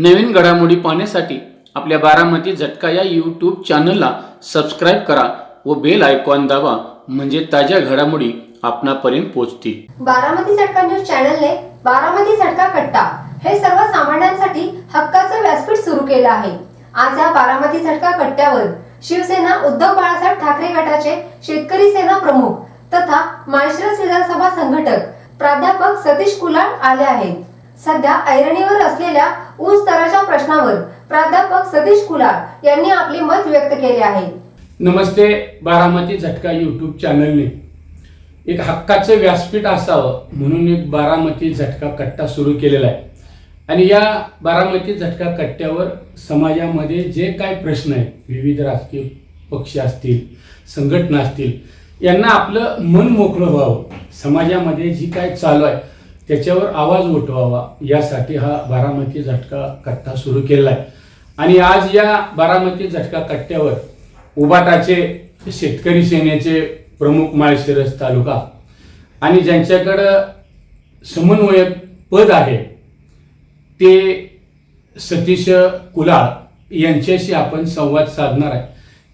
नवीन घडामोडी पाहण्यासाठी आपल्या बारामती झटका या यूट्यूब चॅनलला सबस्क्राईब करा व बेल आयकॉन दाबा, म्हणजे ताज्या घडामोडी आपणापर्यंत पोहोचतील. बारामती झटका न्यूज चॅनलने बारामती झटका कट्टा हे सर्वसामान्यांसाठी हक्काचं व्यासपीठ सुरू केलं आहे. आज या बारामती झटका कट्ट्यावर शिवसेना उद्धव बाळासाहेब ठाकरे गटाचे शेतकरी सेना प्रमुख तथा माळशिरस विधानसभा संघटक प्राध्यापक सतीश कुलाळ आले आहेत. सध्या ऐरणीवर असलेल्या ऊस दराच्या प्रश्नावर प्राध्यापक सतीश कुलाळ यांनी आपले मत व्यक्त केले आहे. नमस्ते. बारामती झटका यूट्यूब चॅनलने एक हक्काचं व्यासपीठ असावं म्हणून एक बारामती झटका कट्टा सुरू केलेला आहे. आणि या बारामती झटका कट्ट्यावर समाजामध्ये जे काय प्रश्न आहेत, विविध राजकीय पक्ष असतील, संघटना असतील, यांना आपलं मन मोकळं व्हावं, समाजामध्ये जी काय चालू आहे त्याच्यावर आवाज उठवावा, यासाठी हा बारामती झटका कट्टा सुरू केलेला आहे. आणि आज या बारामती झटका कट्ट्यावर उबाटाचे शेतकरी सेनेचे प्रमुख माळशिरस तालुका आणि ज्यांच्याकडं समन्वयक पद आहे ते सतीश कुलाळ यांच्याशी आपण संवाद साधणार आहे.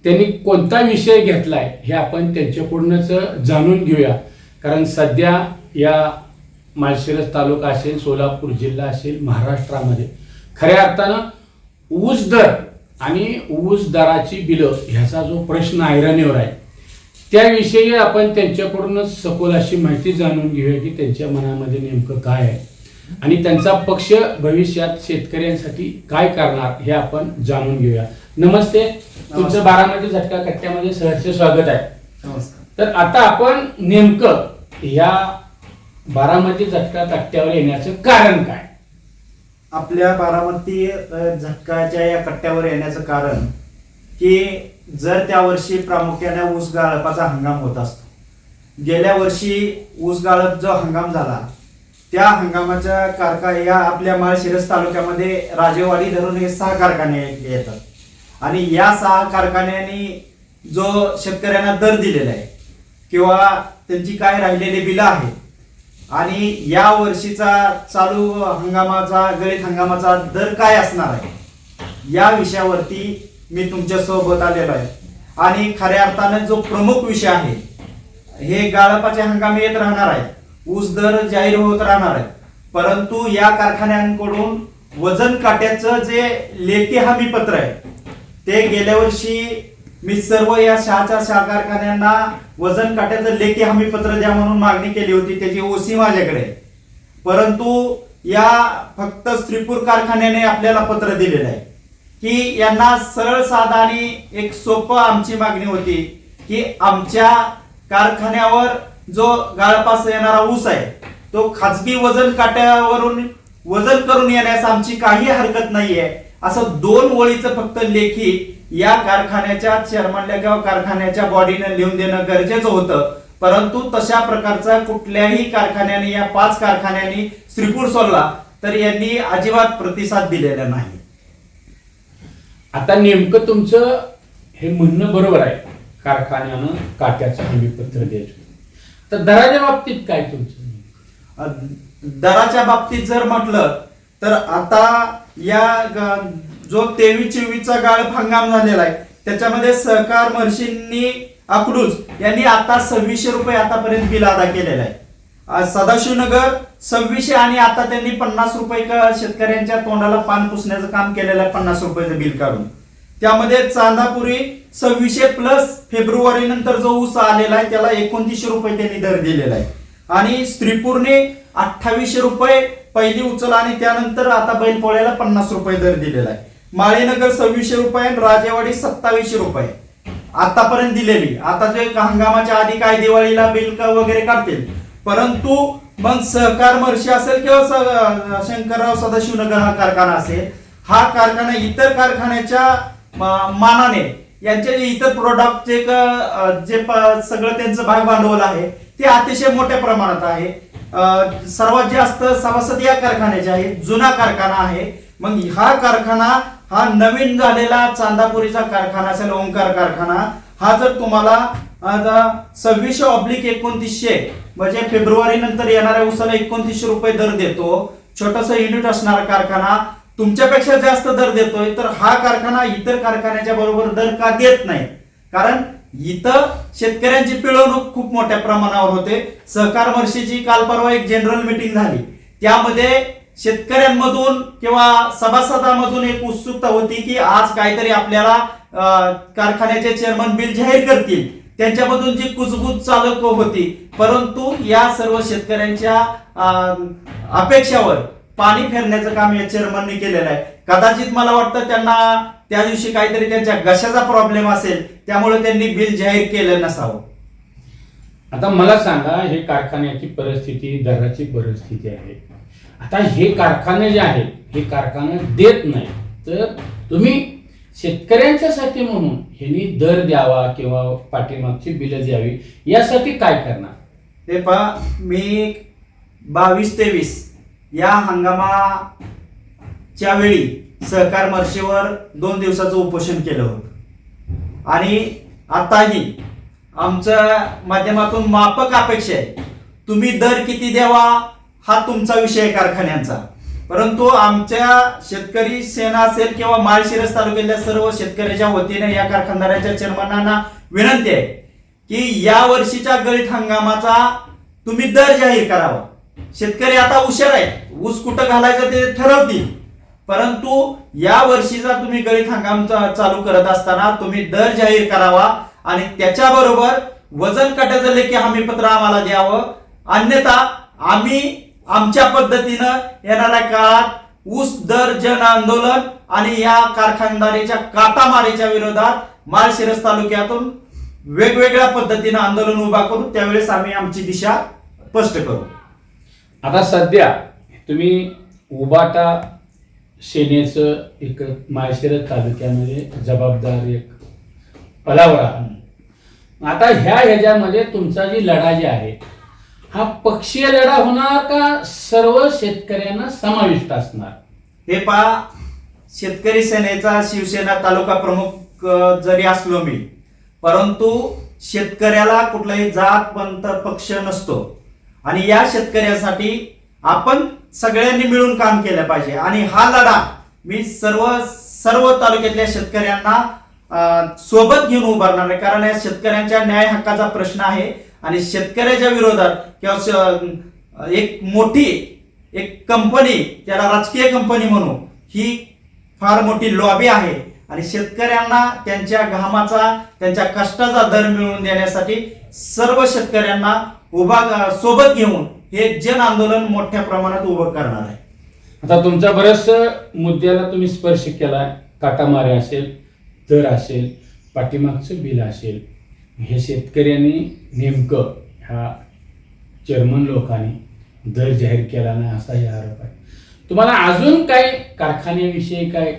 त्यांनी कोणता विषय घेतला आहे हे आपण त्यांच्याकडूनच जाणून घेऊया. कारण सध्या या माळशिरस तालुका असेल, सोलापूर जिल्हा असेल, महाराष्ट्रामध्ये खऱ्या अर्थानं ऊस दर आणि ऊस दराची बिलं ह्याचा जो प्रश्न ऐरणीवर आहे त्याविषयी आपण त्यांच्याकडूनच सखोल अशी माहिती जाणून घेऊया की त्यांच्या मनामध्ये नेमकं काय आहे आणि त्यांचा पक्ष भविष्यात शेतकऱ्यांसाठी काय करणार हे आपण जाणून घेऊया. नमस्ते. तुमचं बारामती झटका कट्ट्यामध्ये सहर्ष स्वागत आहे. नमस्कार. तर आता आपण नेमकं या बारामती झटका कट्ट्यावर येण्याचं कारण काय? आपल्या बारामती झटकाच्या या कट्ट्यावर येण्याचं कारण की जर त्या वर्षी प्रामुख्याने ऊस गाळपाचा हंगाम होत असतो, गेल्या वर्षी ऊस गाळप जो हंगाम झाला त्या हंगामाच्या या आपल्या माळशिरस तालुक्यामध्ये राजेवाडी धरून हे 6 कारखाने येतात आणि या 6 कारखान्यांनी जो शेतकऱ्यांना दर दिलेला आहे किंवा त्यांची काय राहिलेली बिलं आहे आणि या वर्षीचा चालू हंगामाचा, गळीत हंगामाचा दर काय असणार आहे या विषयावरती मी तुमच्या सोबत आलेलो आहे. आणि खऱ्या अर्थानं जो प्रमुख विषय आहे, हे गाळपाचे हंगाम येत राहणार आहे, ऊस दर जाहीर होत राहणार आहे, परंतु या कारखान्यांकडून वजन काट्याचं जे लेखी हमी पत्र आहे ते गेल्या वर्षी मी सर्व या 6 कारखान्यांना वजन काट्याचं लेखी हमी पत्र द्या म्हणून मागणी केली होती. त्याची ओसी माझ्याकडे, परंतु या फक्त श्रीपूर कारखान्याने आपल्याला पत्र दिलेलं आहे की यांना सरळ साधा आणि एक सोपं आमची मागणी होती की आमच्या कारखान्यावर जो गाळपास येणारा ऊस आहे तो खाजगी वजन काट्यावरून वजन करून येण्यास आमची काही हरकत नाहीये, असं 2 ओळीचं फक्त लेखी या कारखान्याच्या चेअरमनला किंवा कारखान्याच्या बॉडीने लिहून देणं गरजेचं होतं. परंतु तशा प्रकारचा कुठल्याही कारखान्याने, या 5 कारखान्यांनी श्रीपूर सोडला तर यांनी अजिबात प्रतिसाद दिलेला नाही. आता नेमकं तुमचं हे म्हणणं बरोबर आहे, कारखान्यानं काट्याचं हमीपत्र द्यायचं. तर दराच्या बाबतीत काय तुमचं? दराच्या बाबतीत जर म्हटलं तर आता या जो 23-24चा गाळप हंगाम झालेला आहे त्याच्यामध्ये सहकार महर्षींनी अकडूज यांनी आता 2600 रुपये आतापर्यंत बिल अदा केलेलं आहे. सदाशिवनगर 2600 आणि आता त्यांनी 50 रुपये शेतकऱ्यांच्या तोंडाला पान पुसण्याचं काम केलेलं आहे, 50 रुपयाचं बिल काढून. त्यामध्ये चांदापुरी 2600 प्लस फेब्रुवारी नंतर जो ऊस आलेला आहे त्याला 2900 रुपये त्यांनी दर दिलेला आहे. आणि श्रीपूरने 2800 रुपये पहिली उचल आणि त्यानंतर आता बैलपोळ्याला 50 रुपये दर दिलेला आहे. माळीनगर 2600 रुपये आणि राजेवाडी 2700 रुपये आतापर्यंत दिलेली. आता जे हंगामाच्या आधी काय दिवाळीला बिल वगैरे काढतील, परंतु मग सहकार महर्षी असेल किंवा शंकरराव सदाशिवनगर हा कारखाना असेल, हा कारखाना इतर कारखान्याच्या मानाने यांचे जे इतर प्रोडक्ट जे सगळं त्यांचं भाग भांडवल आहे ते अतिशय मोठ्या प्रमाणात आहे. सर्वात जास्त सभासद या कारखान्याचे आहे, जुना कारखाना आहे. मग हा कारखाना, हा नवीन झालेला चांदापुरीचा कारखाना असेल, ओंकार कारखाना, हा जर तुम्हाला 2600/2900 म्हणजे फेब्रुवारी नंतर येणाऱ्या उसाला 2900 रुपये दर देतो, छोटस युनिट असणारा कारखाना तुमच्यापेक्षा जास्त दर देतोय, तर हा कारखाना इतर कारखान्याच्या बरोबर दर का देत नाही? कारण इथं शेतकऱ्यांची पिळवणूक खूप मोठ्या प्रमाणावर होते. सहकार महर्षीची काल परवा एक जनरल मीटिंग झाली, त्यामध्ये शेतकऱ्यांमधून किंवा सभासदांमधून एक उत्सुकता होती की आज काहीतरी आपल्याला कारखान्याचे चेअरमन बिल जाहीर करतील, त्यांच्यामधून जी कुजबूज चालक होती. परंतु या सर्व शेतकऱ्यांच्या अपेक्षावर पाणी फेरण्याचं काम या चेअरमनने केलेलं आहे. कदाचित मला वाटतं त्यांना त्या दिवशी काहीतरी त्यांच्या घशाचा प्रॉब्लेम असेल, त्यामुळे त्यांनी बिल जाहीर केलं नसावं. आता मला सांगा, हे कारखान्याची परिस्थिती, दराची परिस्थिती आहे. आता हे कारखाने जे आहेत, हे कारखाने देत नाही, तर तुम्ही शेतकऱ्यांच्यासाठी म्हणून ह्यांनी दर द्यावा किंवा पाठीमागची बिलं द्यावी, यासाठी काय करणार? ते पहा, मी 22-23 या हंगामाच्या वेळी सहकार महर्षीवर 2 दिवसाचं उपोषण केलं होतं आणि आताही आमच्या माध्यमातून माफक अपेक्षा आहे. तुम्ही दर किती द्यावा हा तुमचा विषय आहे कारखान्यांचा, परंतु आमच्या शेतकरी सेना असेल किंवा माळशिरस तालुक्यातल्या सर्व शेतकऱ्याच्या वतीने या कारखानदारांच्या चेअरमनांना विनंती आहे की या वर्षीच्या गळीत हंगामाचा तुम्ही दर जाहीर करावा. शेतकरी आता हुशार आहे, ऊस कुठं घालायचं ते ठरवतील, परंतु या वर्षीचा तुम्ही गळीत हंगाम चालू करत असताना तुम्ही दर जाहीर करावा आणि त्याच्याबरोबर वजन काट्याचं लेखी हमीपत्र आम्हाला द्यावं. अन्यथा आम्ही आमच्या पद्धतीनं येणाऱ्या काळात ऊस दर जन आंदोलन आणि या कारखानदारीच्या काटामारीच्या विरोधात माळशिरस तालुक्यातून वेगवेगळ्या पद्धतीनं आंदोलन उभा करू. त्यावेळेस आम्ही आमची दिशा स्पष्ट करू. आता सध्या तुम्ही उबाटा सेनेचं एक माळशिरस तालुक्यामध्ये जबाबदार एक पदावर आहात. आता ह्याच्यामध्ये तुमचा जी लढा जी आहे, हा पक्षीय लढा होणार का सर्व शेतकऱ्यांना समाविष्ट असणार? हे पहा, शेतकरी सेनेचा शिवसेना तालुका प्रमुख जरी असलो मी, परंतु शेतकऱ्याला कुठलाही जात पंथ पक्ष नसतो आणि या शेतकऱ्यासाठी आपण सगळ्यांनी मिळून काम केलं पाहिजे. आणि हा लढा मी सर्व तालुक्यातल्या शेतकऱ्यांना सोबत घेऊन उभारणार आहे. कारण या शेतकऱ्यांच्या न्याय हक्काचा प्रश्न आहे आणि शेतकऱ्याच्या विरोधात किंवा एक मोठी कंपनी, त्याला राजकीय कंपनी म्हणू, ही फार मोठी लॉबी आहे आणि शेतकऱ्यांना त्यांच्या घामाचा, त्यांच्या कष्टाचा दर मिळवून देण्यासाठी सर्व शेतकऱ्यांना सोबत घेऊन हे जन आंदोलन मोठ्या प्रमाणात उभं करणार आहे. आता तुमचा बऱ्याच मुद्द्याला तुम्ही स्पर्श केला. काटामारे असेल, दर असेल, पाठीमागचं बिल असेल, हे शेतकऱ्यांनी नेमकं ह्या चेअरमन लोकांनी दर जाहीर केला नाही असाही आरोप आहे. तुम्हाला अजून काय कारखान्याविषयी काय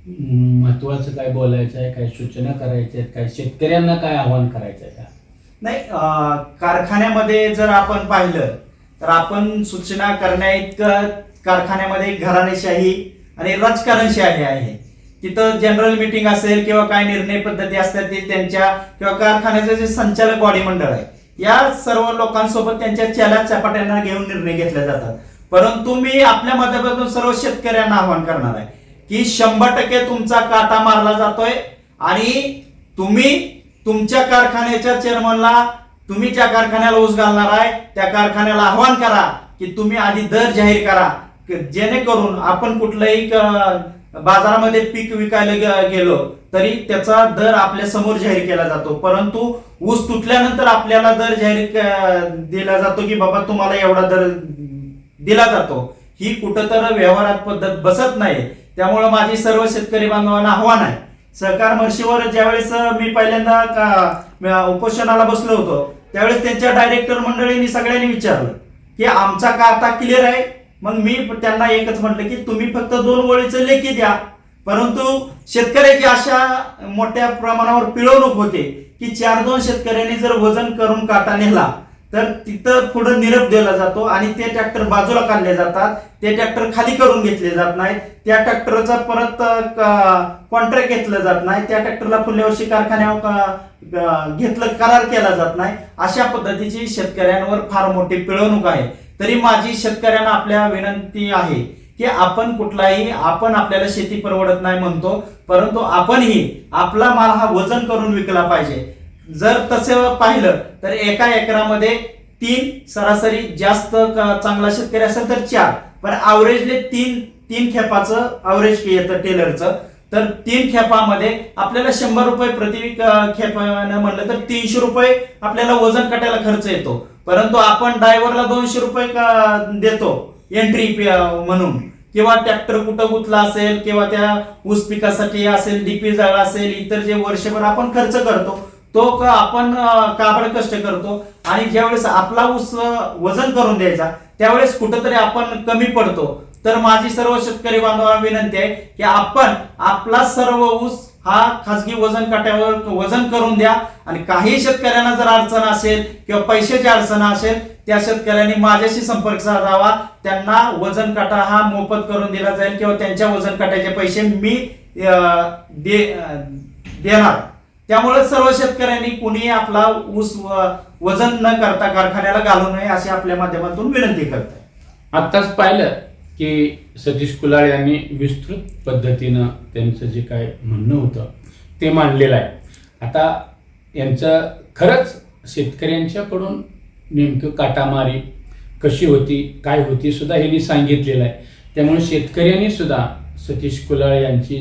महत्वाचं काय बोलायचं आहे, काय सूचना करायच्या आहेत, काय शेतकऱ्यांना काय आवाहन करायचं आहे का? नाही, कारखान्यामध्ये जर आपण पाहिलं तर आपण सूचना करण्याइतकं कारखान्यामध्ये घराणेशाही आणि राजकारणशाही आहे. तिथं जनरल मीटिंग असेल किंवा काय निर्णय पद्धती असतात ते त्यांच्या किंवा कारखान्याचं जे संचालक बॉडी मंडळ आहे, या सर्व लोकांसोबत त्यांच्या चला चपाट्यांना घेऊन निर्णय घेतले जातात. परंतु मी आपल्या माध्यमातून सर्व शेतकऱ्यांना आवाहन करणार आहे की 100% तुमचा काटा मारला जातोय आणि तुम्ही तुमच्या कारखान्याच्या चेअरमनला, तुम्ही ज्या कारखान्याला ऊस घालणार आहे त्या कारखान्याला आवाहन करा की तुम्ही आधी दर जाहीर करा, जेणेकरून आपण कुठलंही बाजारामध्ये पीक विकायला गेलो तरी त्याचा दर आपल्या समोर जाहीर केला जातो. परंतु ऊस तुटल्यानंतर आपल्याला दर जाहीर दिला जातो की बाबा तुम्हाला एवढा दर दिला जातो. ही कुठंतर व्यवहारात पद्धत बसत नाही. त्यामुळे माझी सर्व शेतकरी बांधवांना आव्हान आहे, सहकार महर्षीवर ज्यावेळेस मी पहिल्यांदा उपोषणाला बसलो होतो त्यावेळेस त्यांच्या डायरेक्टर मंडळींनी सगळ्यांनी विचारलं की आमचा खाता क्लिअर आहे. मग मी त्यांना एकच म्हटलं की तुम्ही फक्त 2 ओळीचं लेखी द्या. परंतु शेतकऱ्याची अशा मोठ्या प्रमाणावर पिळवणूक होते की 4-2 शेतकऱ्यांनी जर वजन करून काटा नेला तर तिथं पुढे निरोप दिला जातो आणि ते ट्रॅक्टर बाजूला काढले जातात, ते ट्रॅक्टर खाली करून घेतले जात नाहीत, त्या ट्रॅक्टरचा परत कॉन्ट्रॅक्ट घेतलं जात नाही, त्या ट्रॅक्टरला पुढल्या वर्षी कारखान्यावर घेतलं करार केला जात नाही. अशा पद्धतीची शेतकऱ्यांवर फार मोठी पिळवणूक आहे. तरी माझी शेतकऱ्यांना आपल्या विनंती आहे की आपण आपल्याला शेती परवडत नाही म्हणतो, परंतु आपणही आपला माल हा वजन करून विकला पाहिजे. जर तसं पाहिलं तर एका एकरामध्ये 3 सरासरी जास्त चांगला शेतकरी असेल तर 4, पण अवरेजले तीन खेपाचं अवरेज येतं टेलरचं. तर 3 खेपामध्ये आपल्याला 100 रुपये प्रति खेपानं म्हणलं तर 300 रुपये आपल्याला वजन काटायला खर्च येतो. परंतु आपण ड्रायव्हरला 200 रुपये देतो एंट्री म्हणून, किंवा ट्रॅक्टर कुठं गुतला असेल किंवा त्या ऊस पिकासाठी असेल, डीपी जाळा असेल, इतर जे वर्षभर आपण खर्च करतो तो आपण काबड कष्ट करतो. आणि ज्यावेळेस आपला ऊस वजन करून द्यायचा त्यावेळेस कुठंतरी आपण कमी पडतो. तर माझी सर्व शेतकरी बांधवांना विनंती आहे की आपण आपला सर्व ऊस हा खासगी वजन काट्यावर वजन करून द्या. आणि काही शेतकऱ्यांना जर अडचण असेल किंवा पैशाची अडचण असेल त्या शेतकऱ्यांनी माझ्याशी संपर्क साधावा. त्यांना वजन काटा हा मोफत करून दिला जाईल किंवा त्यांच्या वजन काट्याचे पैसे मी देणार. त्यामुळे सर्व शेतकऱ्यांनी कुणी आपला ऊस वजन न करता कारखान्याला घालू नये अशी आपल्या माध्यमातून विनंती करते. आत्ताच पाहिलं की सतीश कुलाळ यांनी विस्तृत पद्धतीनं त्यांचं जे काय म्हणणं होतं ते मांडलेलं आहे. आता यांचं खरंच शेतकऱ्यांच्याकडून नेमकं काटामारी कशी होती काय होती सुद्धा यांनी सांगितलेलं आहे. त्यामुळे शेतकऱ्यांनी सुद्धा सतीश कुलाळ यांची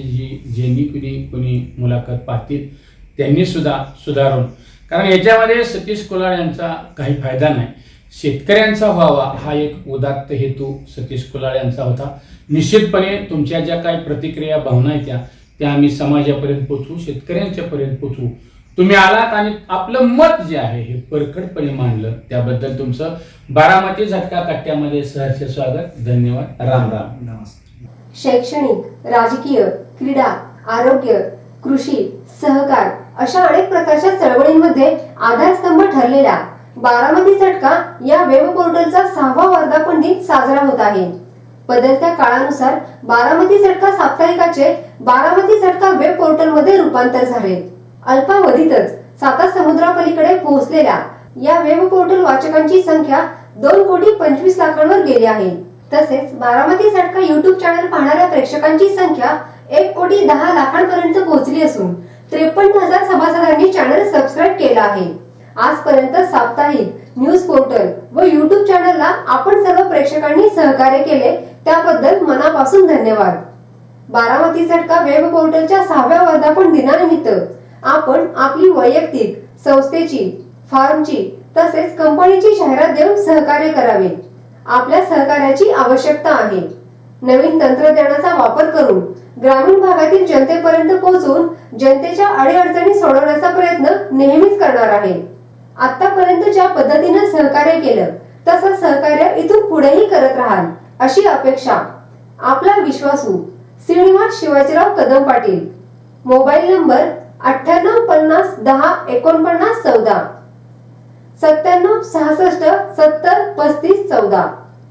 ज्यांनी कुणी मुलाखत पाहतील त्यांनी सुद्धा सुधारून, कारण याच्यामध्ये सतीश कुलाळ यांचा काही फायदा नाही, शेतकऱ्यांचा व्हावा हा एक उदात्त हेतू सतीश कुलाळ यांचा होता. निश्चितपणे तुमच्या ज्या काही प्रतिक्रिया भावना आहेत त्या आम्ही समाजापर्यंत पोचवू, शेतकऱ्यांच्यापर्यंत पोचवू. तुम्ही आलात आणि आपलं मत जे आहे हे परखडपणे मांडलं त्याबद्दल तुमचं बारामती झटका कट्ट्यामध्ये सहर्ष स्वागत. धन्यवाद. राम राम. नमस्कार. शैक्षणिक, राजकीय, क्रीडा, आरोग्य, कृषी, सहकार अशा अनेक प्रकारच्या चळवळींमध्ये आधारस्तंभ ठरलेला बारामती झटका या वेब पोर्टलचा 6वा वर्धापन दिन साजरा होत आहे. बदलत्या काळानुसार बारामती झटका साप्ताहिकाचे बारामती झटका वेब पोर्टल मध्ये रूपांतर झाले. अल्पावधीतच 7 समुद्रापलीकडे पोहोचलेल्या या वेब पोर्टल वाचकांची संख्या 2,25,00,000 गेली आहे. तसेच बारामती झटका युट्यूब चॅनल पाहणाऱ्या प्रेक्षकांची संख्या 1,10,00,000 पर्यंत पोहोचली असून 53,000 सभासदांनी चॅनल सबस्क्राईब केला आहे. आजपर्यंत साप्ताहिक न्यूज पोर्टल व युट्यूब चॅनलला आपण सर्व प्रेक्षकांनी सहकार्य केले त्याबद्दल मनापासून धन्यवाद. बारामती झटका वेब पोर्टलच्या 6व्या वर्धापन दिनानिमित्त आपण आपली वैयक्तिक, संस्थेची, फार्मची तसेच कंपनीची जाहिरात देऊन सहकार्य करावे. आपल्या सहकार्याची आवश्यकता आहे. नवीन तंत्रज्ञानाचा वापर करून ग्रामीण भागातील जनतेपर्यंत पोहोचून जनतेच्या अडीअडचणी सोडवण्याचा प्रयत्न नेहमीच करणार आहे. आतापर्यंत ज्या पद्धतीने सहकार्य केलं तसं सहकार्य इथून पुढेही करत राहाल अशी अपेक्षा. आपला विश्वासू श्रीनिवास शिवाजीराव कदम पाटील. Mobile number 9850 10 49 14 97 66 70 35 14.